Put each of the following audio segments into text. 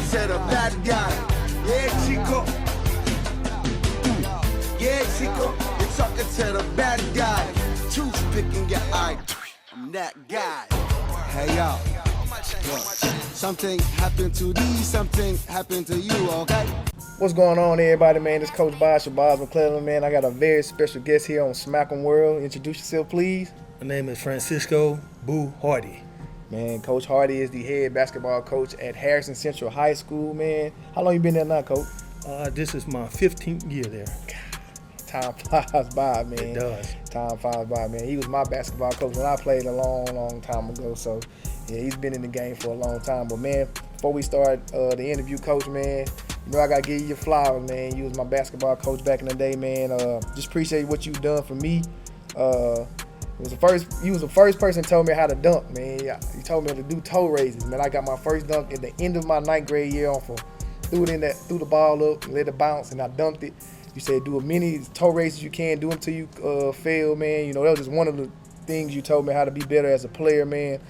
to the bad guy. Yeah, Chico. Yeah, Chico. You're talking to the bad guy. Toothpicking your eye. I'm that guy. Hey, y'all. Look, something happened to these, something happened to you, okay? What's going on, everybody, man? It's Coach Boz, McClellan, man. I got a very special guest here on SMACM World. Introduce yourself, please. My name is Francisco Boo Hardy. Man, Coach Hardy is the head basketball coach at Harrison Central High School, man. How long you been there now, Coach? This is my 15th year there. Time flies by, man. It does. Time flies by, man. He was my basketball coach when I played a long, long time ago. So, yeah, he's been in the game for a long time. But, man, before we start the interview, Coach, man, you know I got to give you your flowers, man. You was my basketball coach back in the day, man. Just appreciate what you've done for me. You was the first person who told me how to dunk, man. You told me to do toe raises, man. I got my first dunk at the end of my 9th grade year threw the ball up, let it bounce, and I dunked it. You said do as many toe raises you can, do them till you fail, man. You know, that was just one of the things you told me how to be better as a player, man.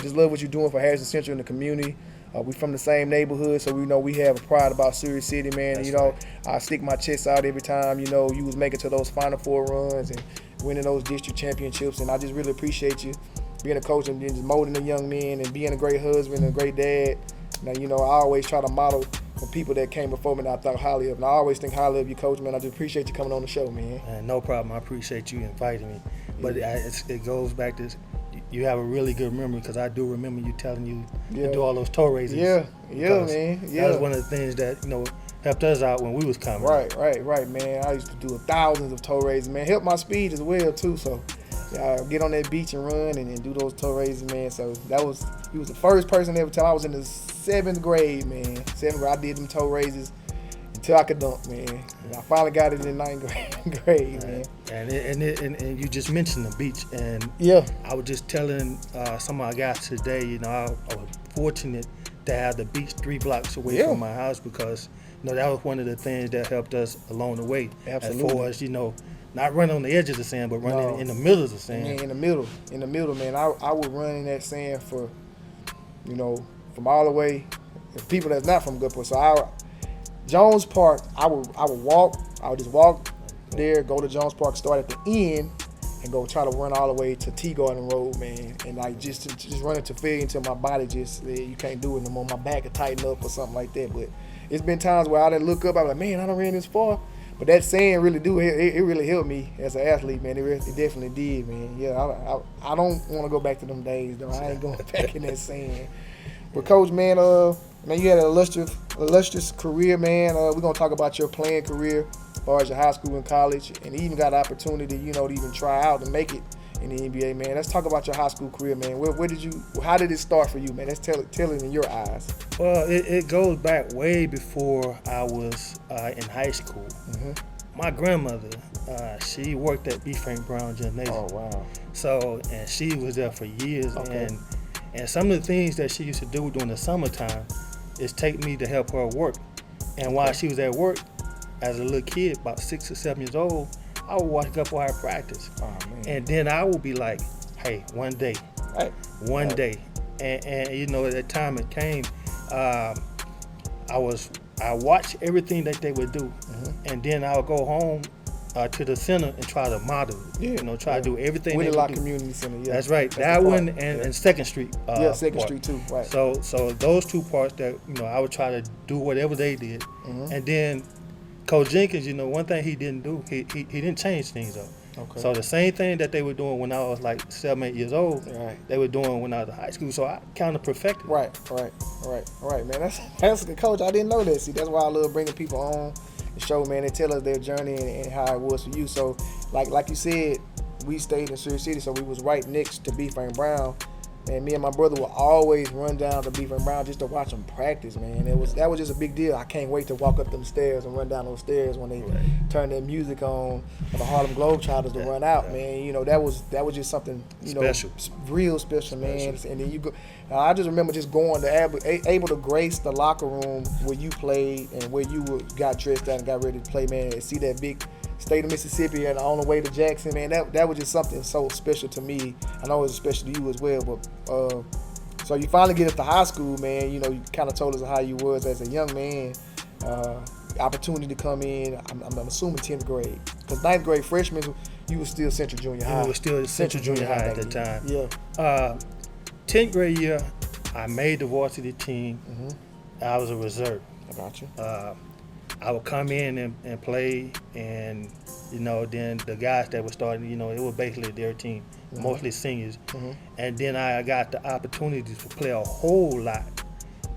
Just love what you're doing for Harrison Central in the community. We from the same neighborhood, so we know we have a pride about Sirius City, man. That's you know, right. I stick my chest out every time, you know, you was making to those Final Four runs and winning those district championships, and I just really appreciate you being a coach and just molding the young men and being a great husband and a great dad. Now, you know, I always try to model for people that came before me that I thought highly of, and I always think highly of you, Coach, man. I just appreciate you coming on the show, man. No problem. I appreciate you inviting me. But it goes back to you have a really good memory, because I do remember you telling you to do all those toe raises. Yeah, man. Yeah. That was one of the things that, you know, helped us out when we was coming. Right, man. I used to do thousands of toe raises, man. Helped my speed as well, too. So, yeah, get on that beach and run and do those toe raises, man. So, he was the first person ever tell. I was in the 7th grade, man. 7th grade, I did them toe raises until I could dunk, man. And I finally got it in 9th grade, man. And you just mentioned the beach, and yeah, I was just telling some of our guys today, you know, I was fortunate to have the beach 3 blocks away from my house, because, you know, that was one of the things that helped us along the way. Absolutely. As far as, you know, not running on the edges of sand, but running in the middle of the sand. Yeah, in the middle, man. I would run in that sand for, you know, from all the way, people that's not from Goodport. So Jones Park, I would just walk there, go to Jones Park, start at the end, and go try to run all the way to Tea Garden Road, man. And like just run it to failure until my body just you can't do it no more. My back will tighten up or something like that. But it's been times where I didn't look up. I'm like, man, I done ran this far. But that sand really it really helped me as an athlete, man. It definitely did, man. Yeah, I don't want to go back to them days, though. I ain't going back in that sand. But Coach, man, you had an illustrious career, man. We're gonna talk about your playing career as far as your high school and college, and you even got an opportunity, you know, to even try out and make it in the NBA, man. Let's talk about your high school career, man. How did it start for you, man? Let's tell it in your eyes. Well, it goes back way before I was in high school. Mm-hmm. My grandmother, she worked at B. Frank Brown Gymnasium. Oh, wow. So, and she was there for years, okay. And some of the things that she used to do during the summertime is take me to help her work. And while she was at work, as a little kid, about 6 or 7 years old, I would walk up for her practice. Oh, man. And then I would be like, hey, one day. And you know, at the time it came, I watched everything that they would do. Mm-hmm. And then I would go home to the center and try to model it. You know, try to do everything. Winterlock Community Center, yeah. That's right. That one and 2nd Street. 2nd part. Street too, right. So those 2 parts that, you know, I would try to do whatever they did. Mm-hmm. And then Coach Jenkins, you know, one thing he didn't do, he didn't change things up. Okay. So the same thing that they were doing when I was like 7, 8 years old, they were doing when I was in high school. So I kind of perfected. Right, man. That's the Coach. I didn't know that. See, that's why I love bringing people on the show, man. They tell us their journey and how it was for you. So, like you said, we stayed in Sirius City, so we was right next to B. Frank Brown. And me and my brother would always run down to B. Frank Brown just to watch them practice, man. That was just a big deal. I can't wait to walk up them stairs and run down those stairs when they turn their music on for the Harlem Globetrotters to run out, man. You know, that was just something, you know, real special, man. And then you go. I just remember just going to able to grace the locker room where you played and where you got dressed out and got ready to play, man, and see that big state of Mississippi and on the way to Jackson, man. That was just something so special to me. I know it was special to you as well, but So you finally get up to high school, man. You know, you kind of told us how you was as a young man. Opportunity to come in. I'm assuming 10th grade, because 9th grade freshman, you was still Central Junior High. It was still Central Junior High at the time. Yeah. 10th grade year, I made the varsity team. I was a reserve. I got you. I would come in and play, and you know, then the guys that were starting, you know, it was basically their team, mostly seniors. And then I got the opportunity to play a whole lot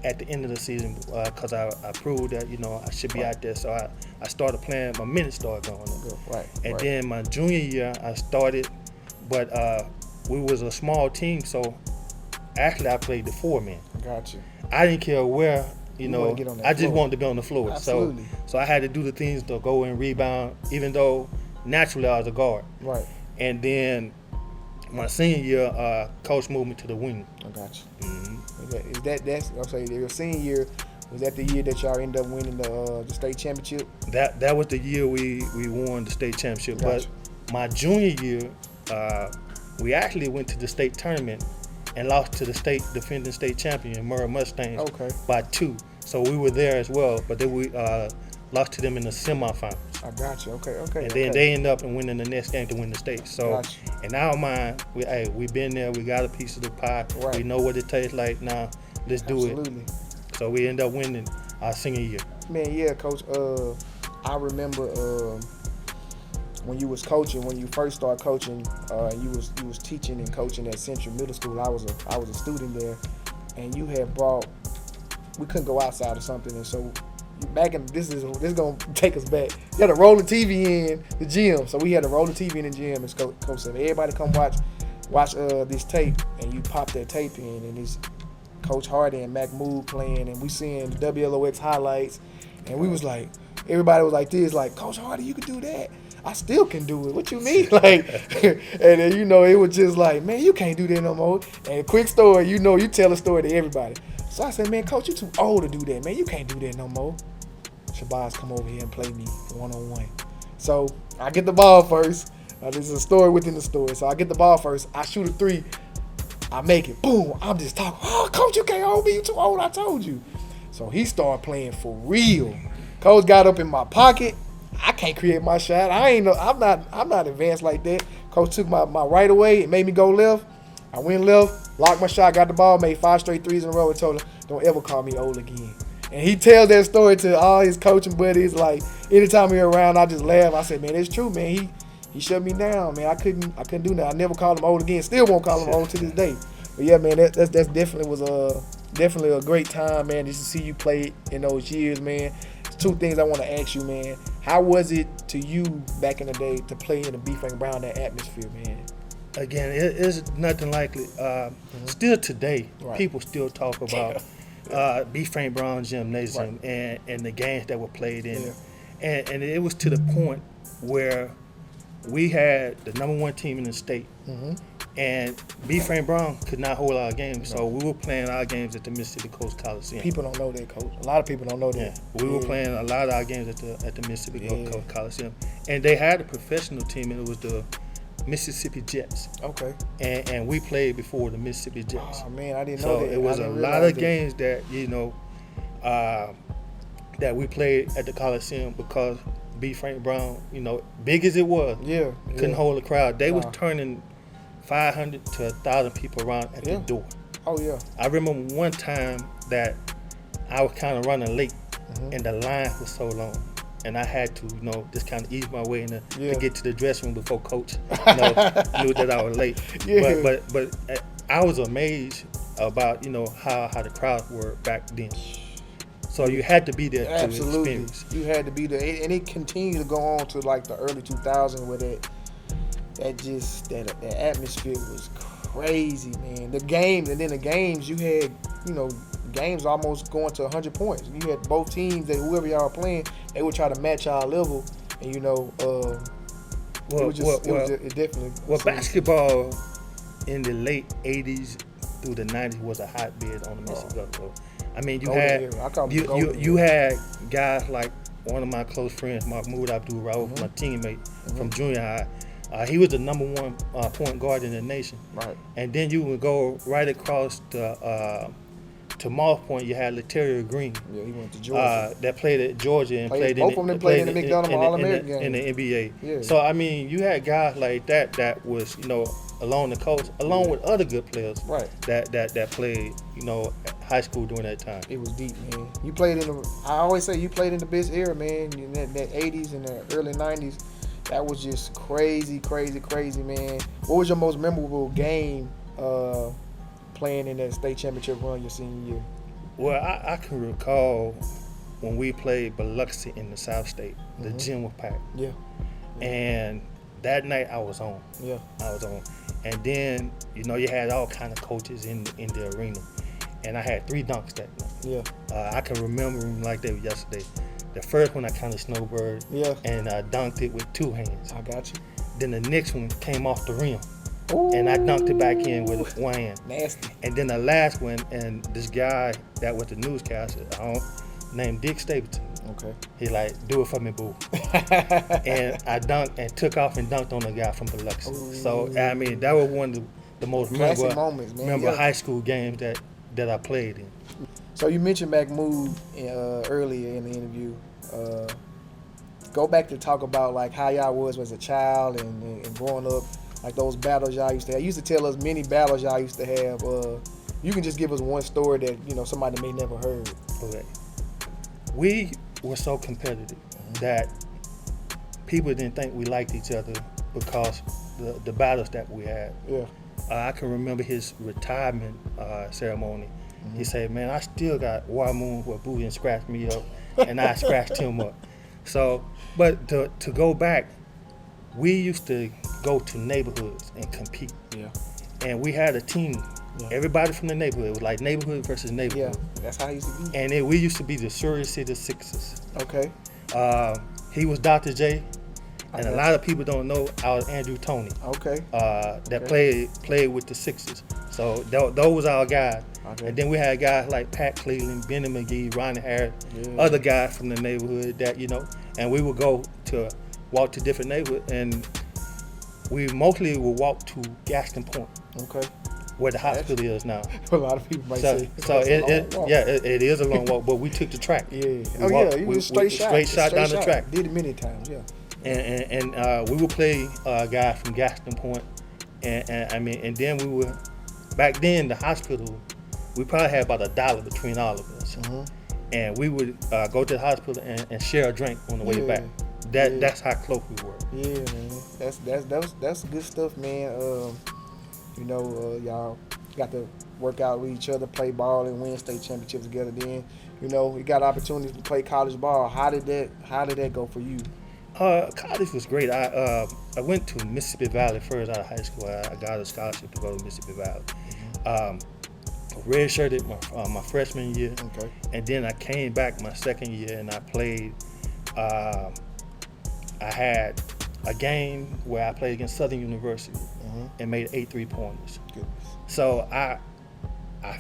at the end of the season because I proved that, you know, I should be out there. So I started playing, my minutes started going up. Right. And then my junior year, I started, but we was a small team, so actually I played the 4-man. Got you. I didn't care where, you know, wanna get on that I just floor. wanted to be on the floor. Absolutely. So I had to do the things to go and rebound, even though naturally I was a guard. Right. And then my senior year, coach moved me to the wing. I got you. That's I'm saying your senior year, was that the year that y'all ended up winning the state championship? That was the year we won the state championship. Gotcha. But my junior year, we actually went to the state tournament and lost to the defending state champion, Murray Mustangs, by 2. So we were there as well, but then we lost to them in the semifinals. I got you. Okay. And then they ended up and winning the next game to win the state. So Gotcha. in our mind, we've been there. We got a piece of the pie. Right. We know what it tastes like. Now let's do Absolutely. it. So we end up winning our senior year. Man, yeah, Coach. I remember when you was coaching, when you first started coaching, you was teaching and coaching at Central Middle School. I was a student there, and you had brought. We couldn't go outside or something, and so back in this is gonna take us back. You had to roll the TV in the gym, so we had to roll the TV in the gym. And Coach said, "Everybody come watch this tape," and you pop that tape in, and it's Coach Hardy and Mac Mood playing, and we seeing the WLOX highlights, and we was like, everybody was like this, like, Coach Hardy, you can do that. I still can do it. What you mean? Like, and then, you know, it was just like, man, you can't do that no more. And quick story, you know, you tell a story to everybody. So I said, man, Coach, you too old to do that, man. You can't do that no more. Shabazz come over here and play me one-on-one. So I get the ball first. This is a story within the story. So I get the ball first. I shoot a 3. I make it. Boom. I'm just talking. Oh, Coach, you can't hold me. You too old. I told you. So he started playing for real. Coach got up in my pocket. I can't create my shot. I'm not advanced like that. Coach took my right away and made me go left. I went left, locked my shot, got the ball, made 5 straight threes in a row, and told him, don't ever call me old again. And he tells that story to all his coaching buddies. Like, anytime we were around, I just laugh. I said, man, it's true, man. He shut me down, man. I couldn't do that. I never called him old again. Still won't call him old to this day. But yeah, man, that's definitely was definitely a great time, man, just to see you play in those years, man. There's 2 things I want to ask you, man. How was it to you back in the day to play in the B. Frank Brown, that atmosphere, man? Again, it's nothing like it. Still today, people still talk about B. Frank Brown Gymnasium and the games that were played in. Yeah. And it was to the point where we had the #1 team in the state. And B. Frank Brown could not hold our games, so we were playing our games at the Mississippi Coast Coliseum. People don't know that, Coach. A lot of people don't know that. Yeah, we were playing a lot of our games at the Mississippi Coast Coliseum, and they had a professional team, and it was the Mississippi Jets. Okay. And we played before the Mississippi Jets. Oh man, I didn't know that. So it was a lot of games that, you know, that we played at the Coliseum because B. Frank Brown, you know, big as it was, couldn't hold a crowd. They was turning 500 to 1,000 people around at the door. Oh yeah. I remember one time that I was kind of running late, and the line was so long, and I had to, you know, just kind of ease my way in to get to the dressing room before Coach, you know, knew that I was late. But I was amazed about, you know, how the crowds were back then. So you had to be there to experience. You had to be there, and it continued to go on to like the early 2000s where that atmosphere was crazy, man. The games, you had, you know, games almost going to 100 points. You had both teams that whoever y'all were playing, they would try to match our level, and you know, it definitely. Well, basketball in the late 80s through the 90s was a hotbed on the Mississippi Gulf Coast. I mean, you had guys like one of my close friends, Mahmoud Abdul Rauf, my teammate from junior high. He was the number one point guard in the nation. Right. And then you would go right across to Moss Point. You had Lateria Green. Yeah, he went to Georgia. That played at Georgia and played both of them played in the McDonald All-American game in the NBA. Yeah. So I mean, you had guys like that was along the coast, along with other good players. Right. That played high school during that time. It was deep, man. You played in the. I always say you played in the best era, man. In that 80s and the early 90s. That was just crazy, man. What was your most memorable game playing in that state championship run your senior year? Well, I can recall when we played Biloxi in the South State. The gym was packed. Yeah. And that night I was on. Yeah. I was on. And then, you had all kind of coaches in the arena. And I had 3 dunks that night. Yeah. I can remember them like they were yesterday. The first one I kind of snowbird. Yeah. And I dunked it with 2 hands. I got you. Then the next one came off the rim. Ooh. And I dunked it back in with 1 hand. Nasty. And then the last one, and this guy that was the newscaster, named Dick Stapleton. Okay. He like, do it for me, boo. And I dunked and took off and dunked on the guy from Biloxi. Ooh. So I mean, that was one of the most classic moments, man. memorable high school games that I played in. So you mentioned Mahmoud earlier in the interview. Go back to talk about like how y'all was as a child and growing up, like those battles y'all used to have. You used to tell us many battles y'all used to have. You can just give us one story that somebody may never heard. Okay. We were so competitive that people didn't think we liked each other because the battles that we had. Yeah. I can remember his retirement ceremony. He said, "Man, I still got War Moon where Booty scratched me up, and I scratched him up." So, but to go back, we used to go to neighborhoods and compete. Yeah. And we had a team. Yeah. Everybody from the neighborhood. It was like neighborhood versus neighborhood. Yeah, that's how it used to be. And we used to be the Surrey City Sixers. Okay. He was Dr. J. And a lot of people don't know I was Andrew Toney. Okay. That played with the Sixers. So those was our guys. Okay. And then we had guys like Pat Cleveland, Benny McGee, Ronnie Harris, other guys from the neighborhood that, and we would walk to different neighborhoods, and we mostly would walk to Gaston Point. Okay. Where the hospital is now. A lot of people might say. So it is a long walk, but we took the track. Yeah. You was straight shot down the track. Did it many times, yeah. And we would play guys from Gaston Point, and then we would. Back then, the hospital, we probably had about $1 between all of us, and we would go to the hospital and share a drink on the way back. That's how close we were. Yeah, man. That's good stuff, man. Y'all got to work out with each other, play ball, and win state championships together. Then, we got opportunities to play college ball. How did that go for you? College was great. I went to Mississippi Valley first out of high school. I got a scholarship to go to Mississippi Valley. Redshirted my freshman year, and then I came back my second year and I played. I had a game where I played against Southern University and made 8 3-pointers. So I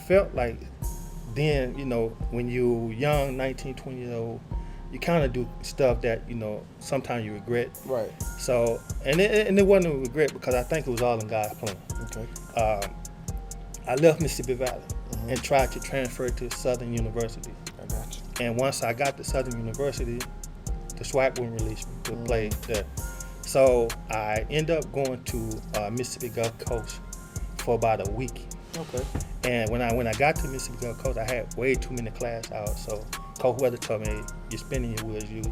felt like then, when you're young, 19, 20 years old, you kind of do stuff that, sometimes you regret. Right. So, and it wasn't a regret because I think it was all in God's plan. Okay. I left Mississippi Valley and tried to transfer to Southern University. I got you. And once I got to Southern University, the SWAC wouldn't release me to play there. So I ended up going to Mississippi Gulf Coast for about a week. Okay. And when I got to Mississippi Gulf Coast, I had way too many class hours. So Coach Weather told me, "You're spending your wheels. You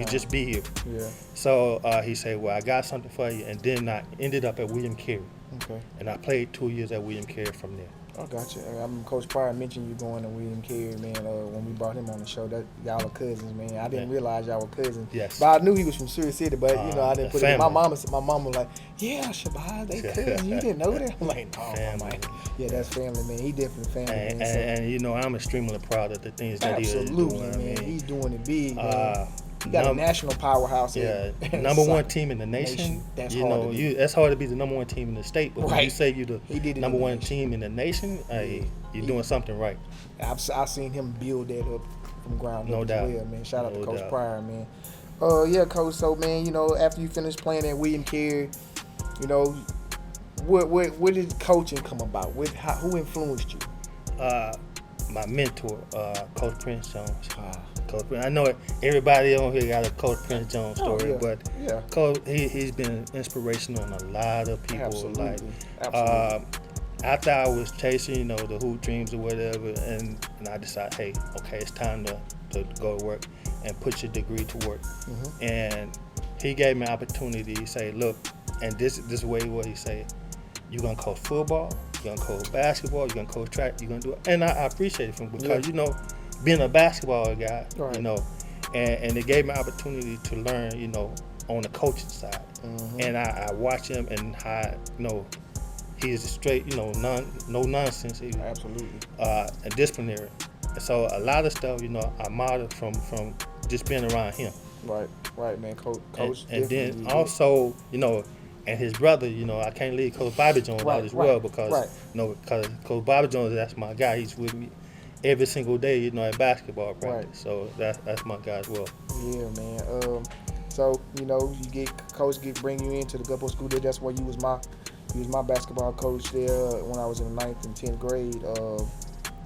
just be here." Yeah. So he said, "Well, I got something for you." And then I ended up at William Carey. Okay. And I played 2 years at William Carey from there. I got you. I mean, Coach Pryor mentioned you going to William Carey, man. When we brought him on the show, that y'all are cousins, man. I didn't realize y'all were cousins. Yes. But I knew he was from Surrey City, but I didn't put it. My mom was like, "Yeah, Shabazz, they cousins. You didn't know that?" I'm like, "No, family. Yeah, that's family, man. He definitely family, man." And I'm extremely proud of the things that he is doing. Absolutely, man. He's doing it big, man. You got a national powerhouse. Yeah, number one team in the nation. That's that's hard to be the number one team in the state. But when you say you're the number one team in the nation, you're doing something right. I've seen him build that up from ground up as well, man. Shout out to Coach Pryor, man. Yeah, coach. So, man, after you finished playing at William Carey, you know, where did coaching come about? Who influenced you? My mentor, Coach Prince Jones. Ah, Coach Prince. I know everybody on here got a Coach Prince Jones story, yeah, but yeah. Coach, he's been inspirational in a lot of people's life. Absolutely. After I was chasing, the hoop dreams or whatever, and I decided, hey, okay, it's time to go to work and put your degree to work. Mm-hmm. And he gave me an opportunity to say, look, and this way what he said, you're gonna coach football, you're gonna coach basketball, you're gonna coach track, you're gonna do it. And I appreciate it from because being a basketball guy, right. and it gave me an opportunity to learn, on the coaching side. Mm-hmm. And I watch him and how, he's straight, no nonsense. Absolutely. And disciplinary. And so a lot of stuff, I modeled from just being around him. Right, man. Coach. And then also, and his brother, I can't leave Coach Bobby Jones out as well because, because Coach Bobby Jones, that's my guy. He's with me every single day, at basketball practice. Right. So that's my guy as well. Yeah, man. So Coach bring you into the Gulfport School there. That's where you was my basketball coach there when I was in the 9th and 10th grade.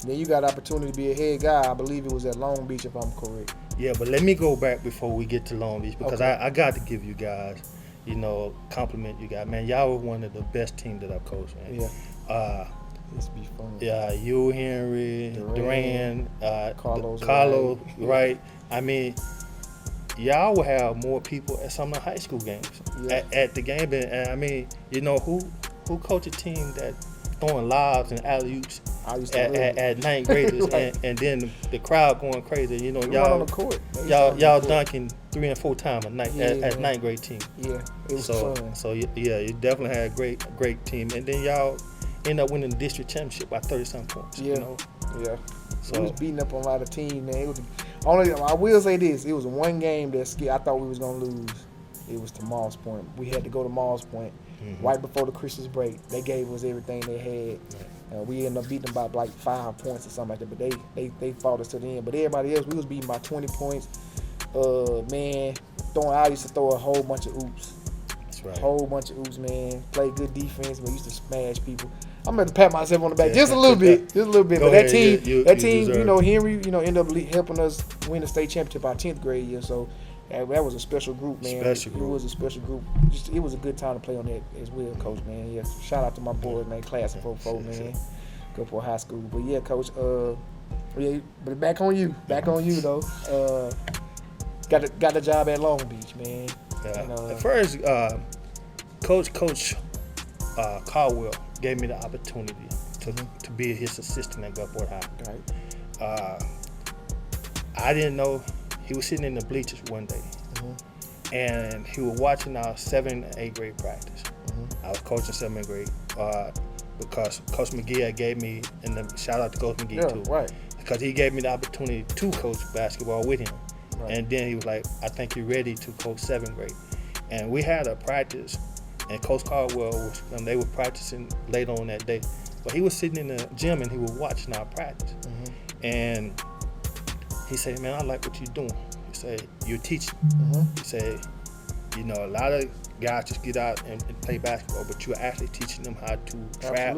Then you got opportunity to be a head guy. I believe it was at Long Beach, if I'm correct. Yeah, but let me go back before we get to Long Beach because Okay. I got to give you guys, compliment you guys. Man, y'all were one of the best teams that I've coached, man. Yeah. This be fun. Yeah, you, Henry, Duran, Carlos, right? I mean, y'all will have more people at some of the high school games at the game. And I mean, who coach a team that throwing lobs and alley-oops at ninth graders right. and then the crowd going crazy. Y'all on the court. Y'all dunking 3 and 4 times a night as ninth grade team. Yeah, it was fun. So yeah, you definitely had a great team. And then y'all end up winning the district championship by 30-something points. Yeah. Yeah. So we was beating up on a lot of teams, man. It was I will say this: it was one game that I thought we was gonna lose. It was to Moss Point. We had to go to Moss Point right before the Christmas break. They gave us everything they had. We ended up beating them by like 5 points or something like that. But they fought us to the end. But everybody else, we was beating by 20 points. Man, I used to throw a whole bunch of oops. That's right. Whole bunch of oops, man. Played good defense. We used to smash people. I'm going to pat myself on the back just a little bit. But that team, Henry, ended up helping us win the state championship our 10th grade year. So that was a special group, man. It was a special group. It was a good time to play on that as well, Coach, man. Yeah, shout out to my boys, man. Class of 44, man. Go for high school. But yeah, Coach. But back on you though. Got the job at Long Beach, man. Yeah. And, at first, Coach Caldwell gave me the opportunity to be his assistant at Gulfport High. Right. I didn't know he was sitting in the bleachers one day, and he was watching our 7th and 8th grade practice. I was coaching 7th grade because Coach McGee gave me, and shout out to Coach McGee too, right? Because he gave me the opportunity to coach basketball with him, and then he was like, "I think you're ready to coach 7th grade," and we had a practice. And Coach Caldwell they were practicing late on that day. But he was sitting in the gym and he was watching our practice. And he said, "Man, I like what you're doing." He said, "You're teaching." He said, a lot of guys just get out and play basketball, but you're actually teaching them how to trap,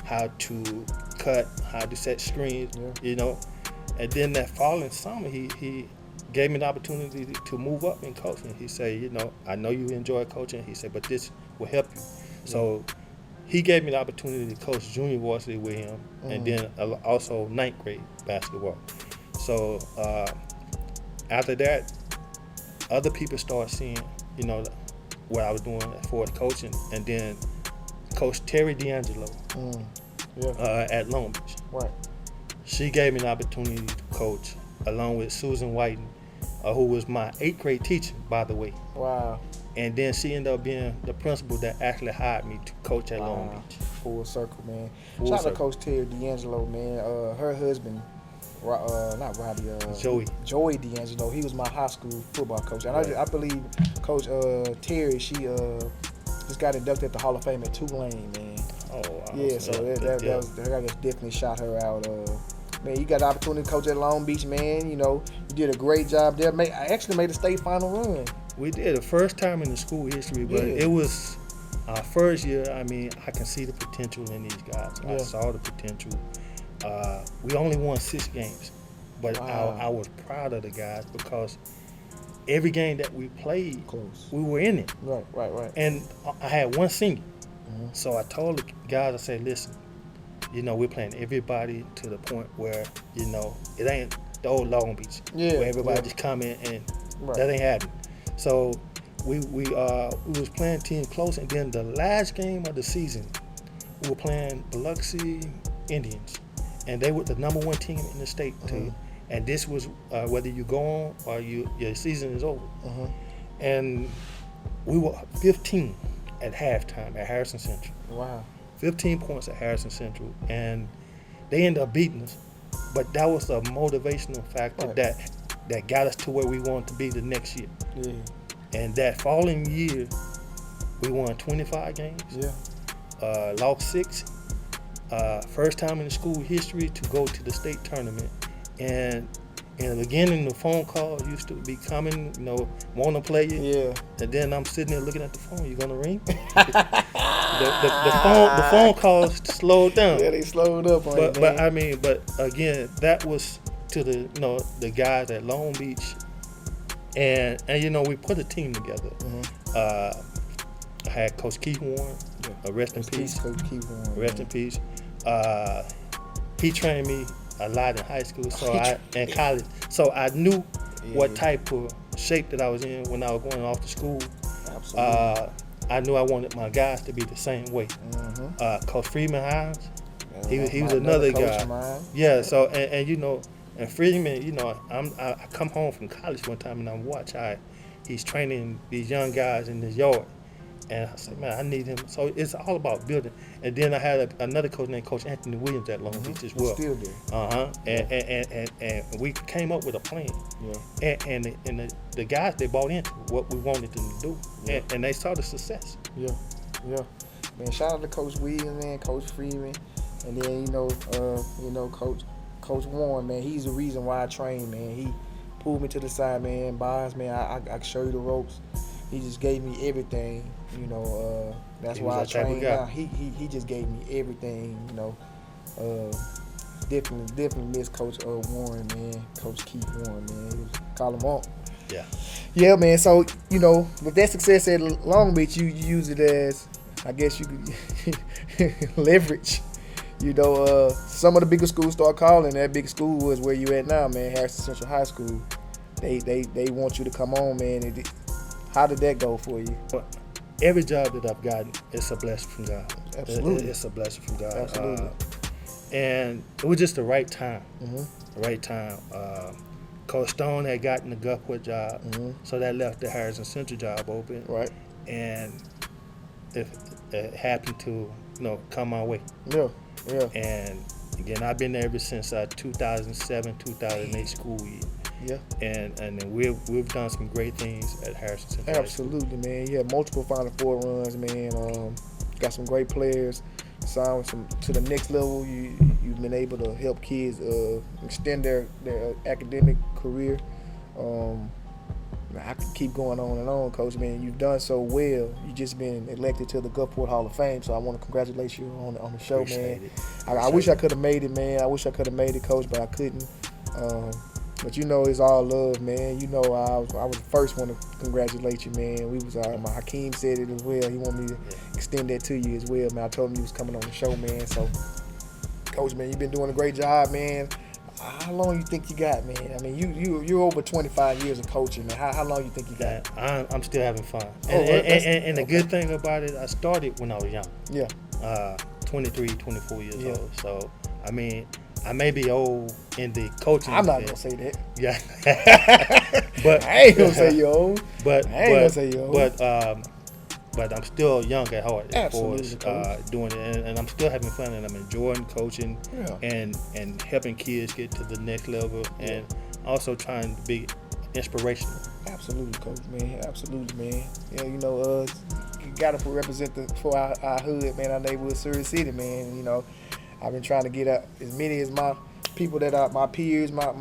how to cut, how to set screens, And then that following summer, he gave me the opportunity to move up in coaching. He said, I know you enjoy coaching. He said, but this will help you. So he gave me the opportunity to coach junior varsity with him, and then also 9th grade basketball. So after that, other people started seeing, what I was doing for coaching, and then Coach Terry D'Angelo at Long Beach. Right. She gave me the opportunity to coach along with Susan Whiten, who was my 8th grade teacher, by the way. Wow. And then she ended up being the principal that actually hired me to coach at Long Beach. Full circle, man. Shout out to Coach Terry D'Angelo, man. Her husband, not Robbie, Joey D'Angelo. He was my high school football coach. And I believe Coach Terry, she just got inducted at the Hall of Fame at Tulane, man. Oh, wow. Yeah, so I gotta definitely shout her out. Man, you got the opportunity to coach at Long Beach, man. You know, you did a great job there. I actually made a state final run. We did the first time in the school history, but Yeah. it was our first year. I mean, I can see the potential in these guys. I Yeah. saw the potential. We only won 6 games, but Wow. I was proud of the guys because every game that we played, Close. we were in it. Right. And I had one senior. Mhm. So I told the guys, I said, listen, you know, we're playing everybody to the point where, you know, it ain't the old Long Beach. Yeah, Where everybody yeah. just come in and Right. that ain't happening. So we was playing team close, and then the last game of the season, we were playing Biloxi Indians, and they were the #1 team in the state too. And this was whether you go on or your season is over. And we were 15 at halftime at Harrison Central. Wow. 15 points at Harrison Central, and they ended up beating us. But that was a motivational factor Right. that got us to where we wanted to be the next year. Yeah. And that following year, we won 25 games, Yeah. lost 6. First time in the school history to go to the state tournament. And in the beginning, the phone call used to be coming, you know, want to play you. Yeah. And then I'm sitting there looking at the phone. You gonna ring? the phone calls slowed down. Yeah, they slowed up on it, man. But I mean, but again, that was to the the guys at Long Beach, and you know, we put a team together. I had Coach Keith Warren, rest in peace. Coach Keith Warren. Rest in peace. He trained me a lot in high school, and college, so I knew what type of shape that I was in when I was going off to school. Absolutely. I knew I wanted my guys to be the same way. Coach Freeman Hines, he was another guy. Yeah. So and you know, and Freeman, you know, I come home from college one time and I watch how he's training these young guys in his yard, and I said, man, I need him. So it's all about building. And then I had another coach named Coach Anthony Williams at Long Beach as well. Still there. And we came up with a plan. Yeah. And the guys, they bought into what we wanted them to do, and they saw the success. Yeah. Man, shout out to Coach Williams, man, Coach Freeman, and then Coach Warren, man. He's the reason why I train, man. He pulled me to the side, man. Bonds, man, I can show you the ropes. He just gave me everything, you know. That's He why I was that type of train guy. now. He just gave me everything, you know. Definitely miss Coach Warren, man. Coach Keith Warren, man. Call him on. Yeah. Yeah, man. So, you know, with that success at Long Beach, you use it as, I guess you could leverage. You know, some of the bigger schools start calling. That big school is where you at now, man. Harrison Central High School. They want you to come on, man. How did that go for you? Every job that I've gotten, it's a blessing from God. Absolutely. It's a blessing from God. Absolutely. And it was just the right time. Mhm. The right time. Coach Stone had gotten the Gulfport job, so that left the Harrison Central job open. Right. And it happened to, you know, come my way. Yeah. And again, I've been there ever since 2007, 2008 school year. Yeah. And then we've done some great things at Harrison Central. Absolutely, man. You had multiple Final Four runs, man. Got some great players. Signed to the next level. You've been able to help kids extend their academic career. I could keep going on and on, Coach. Man, you've done so well. You've just been elected to the Gulfport Hall of Fame, so I want to congratulate you on the show, Appreciate man. it. I wish I could have made it, man. I wish I could have made it, Coach, but I couldn't. But you know, it's all love, man. You know, I was the first one to congratulate you, man. We was my Hakeem said it as well. He wanted me to extend that to you as well, man. I told him you was coming on the show, man. So, Coach, man, you've been doing a great job, man. How long you think you got, man? I mean, you're over 25 years of coaching, man. How long you think you got? I'm still having fun. And the good thing about it, I started when I was young. Yeah. 23, 24 years old. So, I mean, I may be old in the coaching. I'm not going to say that. Yeah. But I ain't going to say you're old. But I ain't going to say you're old. But I'm still young at heart as far Absolutely, as doing it, and I'm still having fun, and I'm enjoying coaching and helping kids get to the next level, and also trying to be inspirational. Absolutely, Coach, man. Absolutely, man. Yeah, you know, you got to represent for our hood, man, our neighborhood, Surrey City, man. You know, I've been trying to get up as many as my people that are my peers, my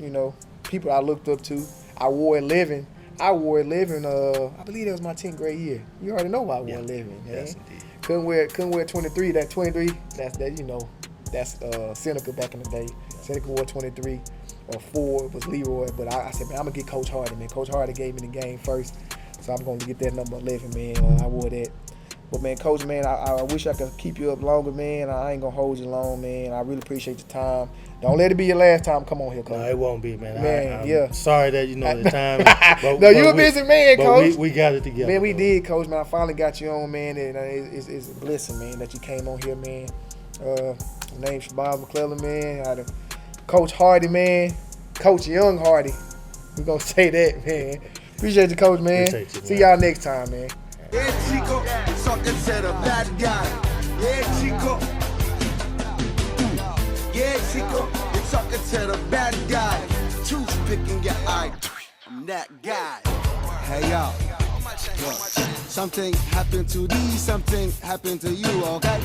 you know, people I looked up to. I wore 11. I believe that was my 10th grade year. You already know why I wore 11, man. Yes, indeed. Couldn't wear 23. That 23, that's you know, that's Seneca back in the day. Seneca wore 23 or 4 was Leroy. But I said, man, I'm gonna get Coach Hardy, man. Coach Hardy gave me the game first, so I'm gonna get that number 11, man. I wore that. But man, Coach, man, I wish I could keep you up longer, man. I ain't gonna hold you long, man. I really appreciate your time. Don't let it be your last time. Come on here, Coach. No, it won't be, man. Man, I'm sorry that you know the time. No, you a busy man, Coach. We got it together. Man, we did, Coach. Man, I finally got you on, man. And it's a blessing, man, that you came on here, man. My name's Bob McClellan, man. Coach Hardy, man. Coach Young Hardy. We're gonna say that, man. Appreciate you, Coach, man. Appreciate you, man. See y'all next time, man. Yeah, Chico, something said a bad guy. Yeah, Chico. Yeah, Chico, you're talking to the bad guy. Toothpicking your eye. I'm that guy. Hey, y'all. Look, something happened to these, something happened to you, okay?